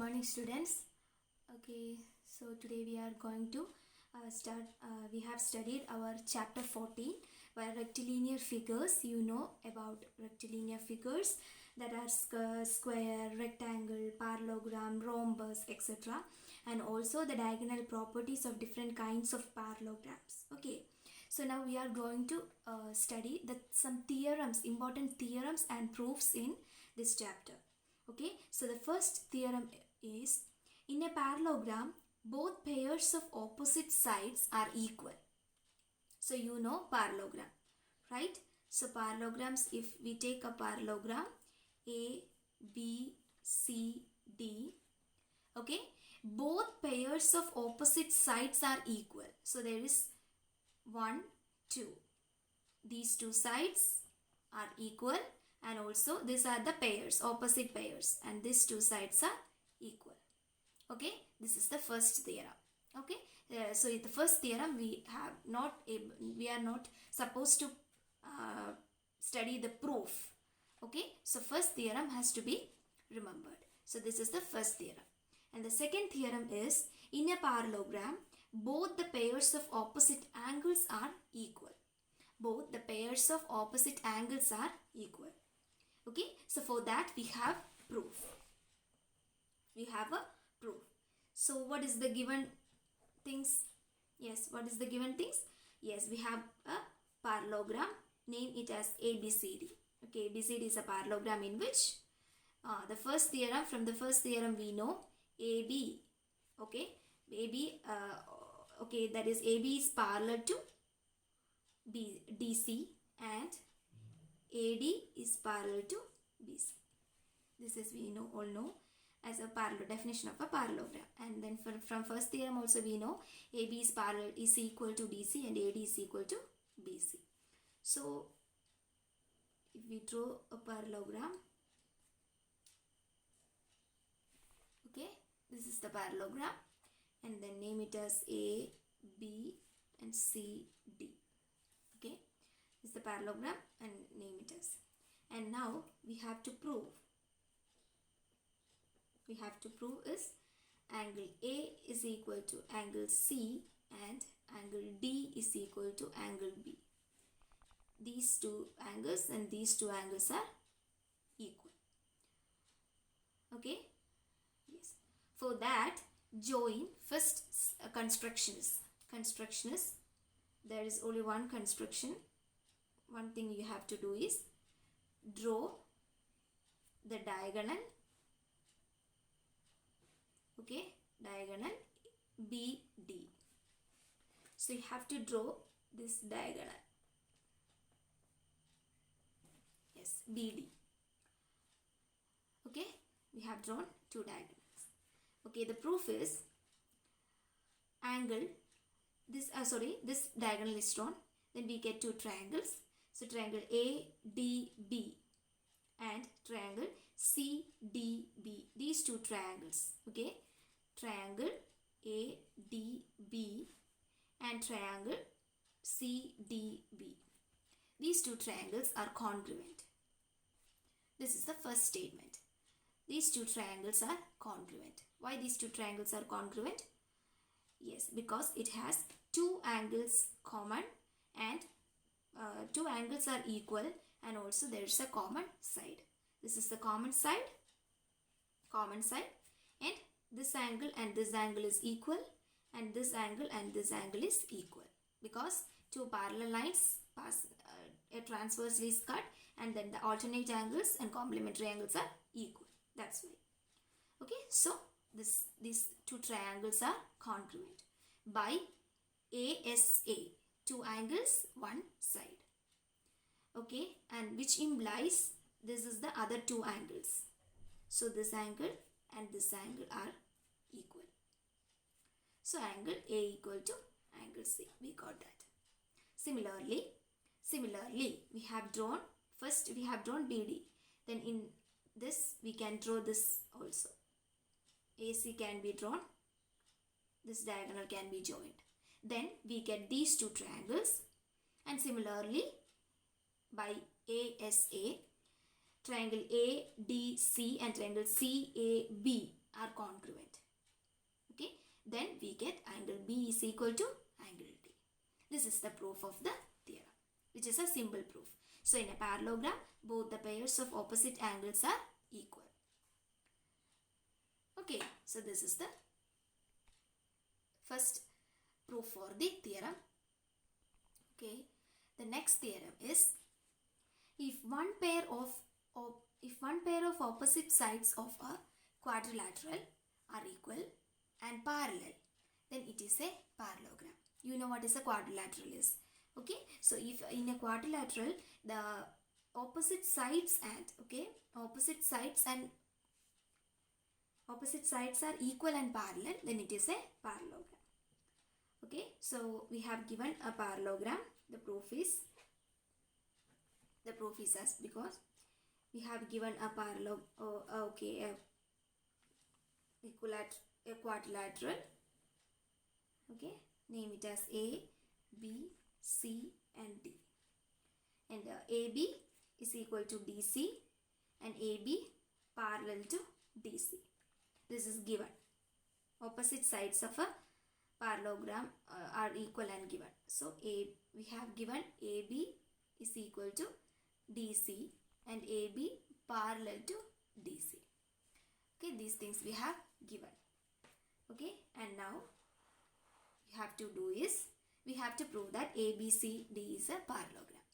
morning, students. Okay, so today we are going to start. We have studied our chapter 14 where rectilinear figures. You know about rectilinear figures that are square, rectangle, parallelogram, rhombus, etc. And also the diagonal properties of different kinds of parallelograms. Okay, so now we are going to study some theorems, important theorems and proofs in this chapter. Okay, so the first theorem is, in a parallelogram, both pairs of opposite sides are equal. So you know parallelogram, right? So parallelograms, if we take a parallelogram A, B, C, D, okay, both pairs of opposite sides are equal. So there is 1, 2. These two sides are equal. And also these are the pairs, opposite pairs, and these two sides are equal. Okay, this is the first theorem. Okay, so the first theorem we are not supposed to study the proof. Okay, so first theorem has to be remembered. So this is the first theorem. And the second theorem is, in a parallelogram, both the pairs of opposite angles are equal. Both the pairs of opposite angles are equal. Okay, so for that we have proof. We have a proof. So what is the given things? Yes, what is the given things? Yes, we have a parallelogram. Name it as ABCD. Okay, ABCD is a parallelogram in which the first theorem, from the first theorem we know AB. Okay, AB, okay, that is AB is parallel to DC and AD is parallel to BC. This is we all know as a parallel definition of a parallelogram. And then from first theorem also we know AB is equal to DC and AD is equal to BC. So if we draw a parallelogram, okay, this is the parallelogram, and then name it as A, B and C, D. Okay, this is the parallelogram and name it as. And now we have to prove. We have to prove is angle A is equal to angle C and angle D is equal to angle B. These two angles and these two angles are equal. Okay, yes. For that, join first construction is there is only one construction. One thing you have to do is draw the diagonal. Okay, diagonal BD. So you have to draw this diagonal. Yes, BD. Okay, we have drawn two diagonals. Okay, the proof is angle, this diagonal is drawn. Then we get two triangles. So triangle ADB and triangle CDB. These two triangles. Okay, triangle ADB and triangle CDB. These two triangles are congruent. This is the first statement. These two triangles are congruent. Why these two triangles are congruent? Yes, because it has two angles common and two angles are equal, and also there is a common side. This is the common side, and this angle is equal, and this angle is equal, because two parallel lines pass transversely is cut, and then the alternate angles and complementary angles are equal. That's why. Okay, so these two triangles are congruent by ASA, two angles, one side. Okay, and which implies this is the other two angles. So this angle and this angle are equal. So angle A equal to angle C. We got that. Similarly, we have drawn BD. Then in this we can draw this also. AC can be drawn. This diagonal can be joined. Then we get these two triangles, and similarly by ASA, triangle ADC and triangle CAB are congruent. Okay, then we get angle B is equal to angle D. This is the proof of the theorem, which is a simple proof. So in a parallelogram, both the pairs of opposite angles are equal. Okay, so this is the first proof for the theorem. Okay, the next theorem is if one pair of opposite sides of a quadrilateral are equal and parallel, then it is a parallelogram. You know what is a quadrilateral is. Okay, so if in a quadrilateral the opposite sides are equal and parallel, then it is a parallelogram. Okay, so we have given a parallelogram. The proof is as because we have given a a quadrilateral. Okay, name it as A, B, C and D. And AB is equal to DC and AB parallel to DC. This is given. Opposite sides of a parallelogram are equal and given. So we have given AB is equal to DC and AB parallel to DC. Okay, these things we have given. Okay, and now we have to do is we have to prove that ABCD is a parallelogram.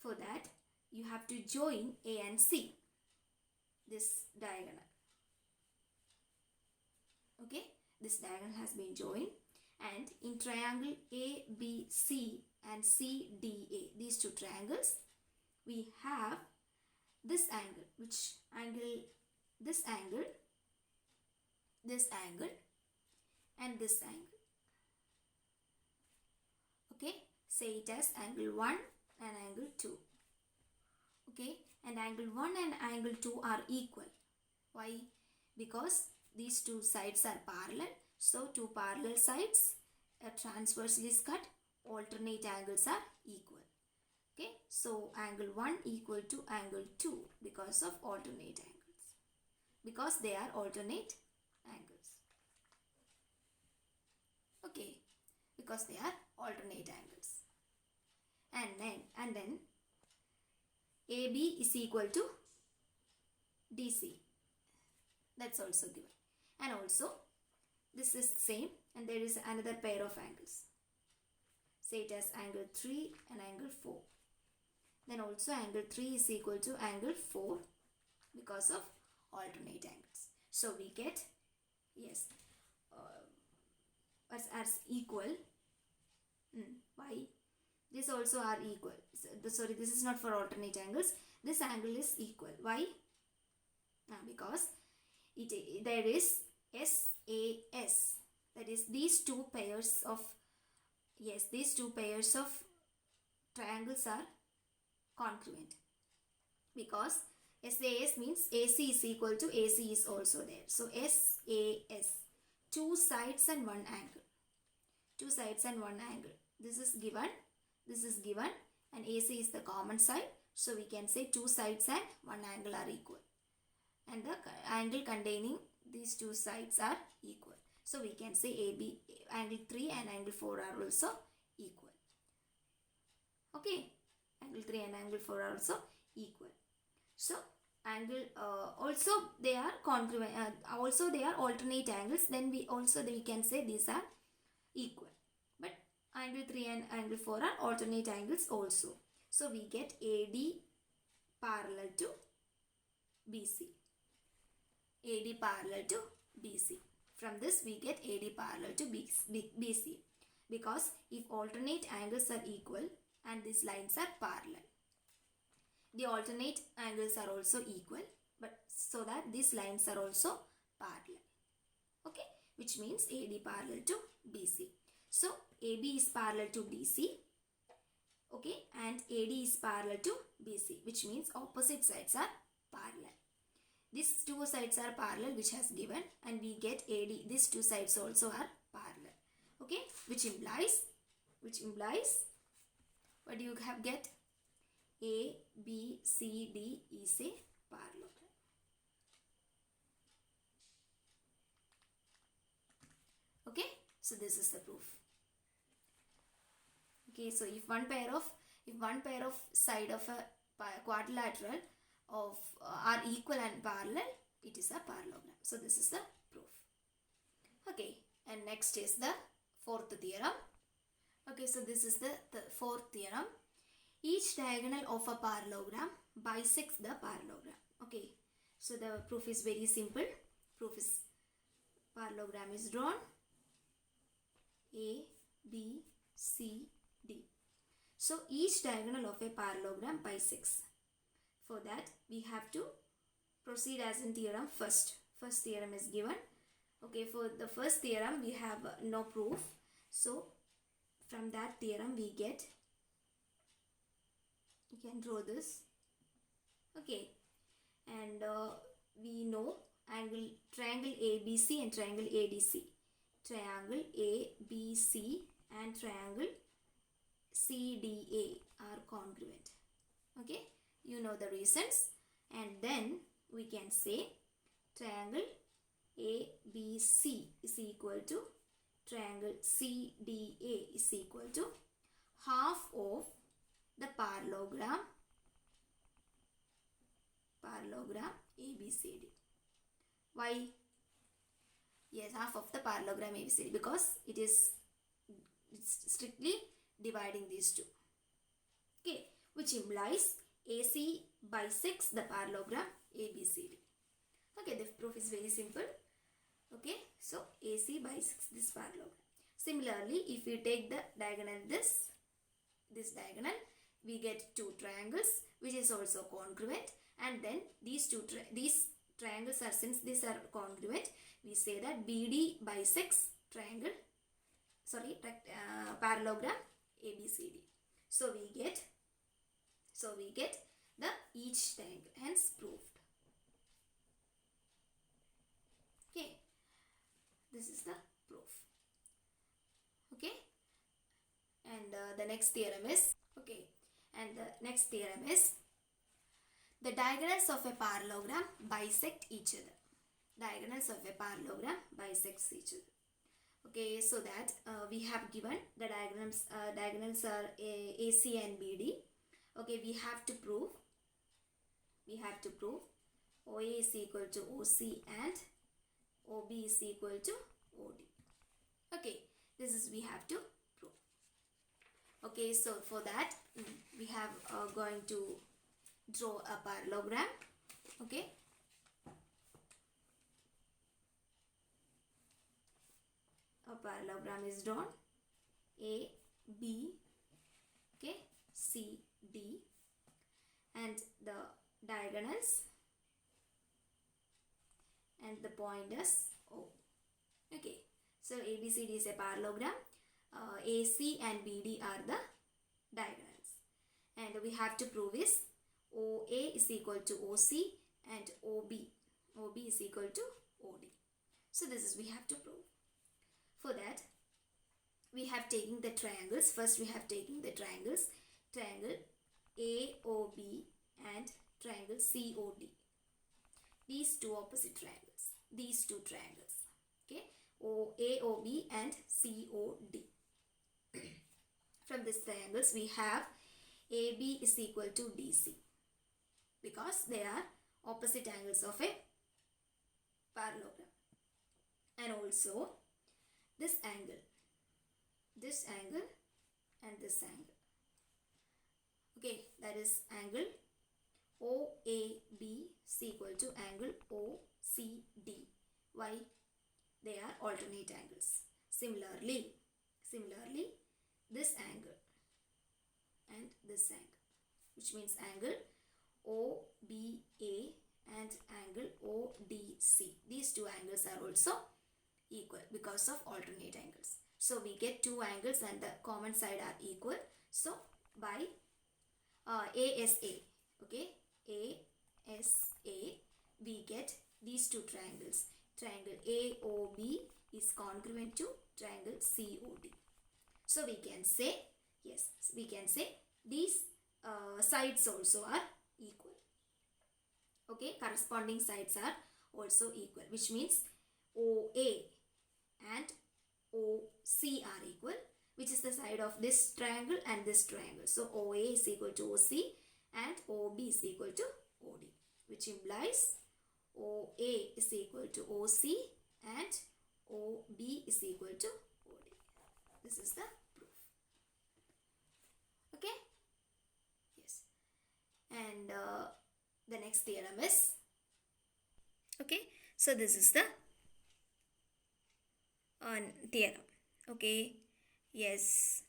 For that, you have to join A and C, this diagonal. Okay, this diagonal has been joined, and in triangle ABC and CDA, these two triangles, we have this angle, this angle, and this angle. Okay, say it as angle 1 and angle 2. Okay, and angle 1 and angle 2 are equal. Why? Because these two sides are parallel. So two parallel sides transversely is cut. Alternate angles are equal. Okay, so angle 1 equal to angle 2 because of alternate angles. Because they are alternate angles. Okay, because they are alternate angles. And then AB is equal to DC. That's also given. And also this is same, and there is another pair of angles. Say it as angle 3 and angle 4. Then also angle 3 is equal to angle 4 because of alternate angles. So we get, yes, as equal. Why? This also are equal. Sorry, this is not for alternate angles. This angle is equal. Why? Because there is SAS. That is these two pairs of triangles are congruent. Because SAS means AC is equal to AC is also there. So SAS, two sides and one angle. Two sides and one angle. This is given, and AC is the common side. So we can say two sides and one angle are equal. And the angle containing these two sides are equal. So we can say AB, angle 3 and angle 4 are also equal. Okay, angle 3 and angle 4 are also equal. So angle also they are congruent. Also they are alternate angles. Then we can say these are equal. But angle 3 and angle 4 are alternate angles also. So we get AD parallel to BC. AD parallel to BC. From this we get AD parallel to BC. Because if alternate angles are equal and these lines are parallel, the alternate angles are also equal, but so that these lines are also parallel. Okay, which means AD parallel to BC. So AB is parallel to DC. Okay, and AD is parallel to BC, which means opposite sides are parallel. These two sides are parallel, which has given, and we get AD. These two sides also are parallel. Okay, which implies what do you have get? A, B, C, D is a parallelogram. So this is the proof. Okay, so if one pair of side of a quadrilateral of are equal and parallel, it is a parallelogram. So this is the proof. Okay, and next is the fourth theorem. Okay, so this is the fourth theorem. Each diagonal of a parallelogram bisects the parallelogram. Okay, so the proof is very simple. Proof is parallelogram is drawn. A, B, C, D. So each diagonal of a parallelogram bisects. For that we have to proceed as in theorem first. First theorem is given. Okay, for the first theorem we have no proof. So from that theorem we get, you can draw this. Okay, and we know triangle ABC and triangle ADC. Triangle ABC and triangle CDA are congruent. Okay, you know the reasons, and then we can say triangle ABC is equal to triangle CDA is equal to half of the parallelogram ABCD. Why? Yes, half of the parallelogram ABCD, because it's strictly dividing these two. Okay, which implies AC bisects the parallelogram ABCD. Okay, the proof is very simple. Okay, so AC bisects this parallelogram. Similarly, if we take the diagonal this diagonal, we get two triangles which is also congruent, and then these triangles are, since these are congruent, we say that BD bisects parallelogram ABCD. So we get the each triangle, hence proved. Okay, this is the proof. Okay, and the next theorem is the diagonals of a parallelogram bisect each other. Diagonals of a parallelogram bisects each other. Okay, so that we have given the diagonals are AC and BD. Okay, we have to prove OA is equal to OC and OB is equal to OD. Okay, this is we have to prove. Okay, so for that we have going to draw a parallelogram. Okay, a parallelogram is drawn. A, B, okay, C, D, and the diagonals and the pointers O. Okay, so ABCD is a parallelogram. AC and BD are the diagonals, and we have to prove is OA is equal to OC and OB is equal to OD. So this is we have to prove. For that we have taken the triangles. First we have taken the triangles, triangle AOB and triangle COD. These two opposite triangles, these two triangles. Okay, AOB and COD. From these triangles we have AB is equal to DC, because they are opposite angles of a parallelogram. And also this angle and this angle. Okay, that is angle OAB is equal to angle OCD. Why? They are alternate angles. Similarly, this angle and this angle, which means angle OBA and angle ODC. These two angles are also equal because of alternate angles. So we get two angles and the common side are equal. So by ASA, okay, ASA, we get these two triangles. Triangle AOB is congruent to triangle COD. So we can say, yes, we can say these sides also are equal. Okay, corresponding sides are also equal, which means OA and OC are equal, which is the side of this triangle and this triangle. So OA is equal to OC and OB is equal to OD, which implies OA is equal to OC and OB is equal to OD. This is the proof. Okay? Yes. And the next theorem is, okay, so this is the theorem. Okay, yes,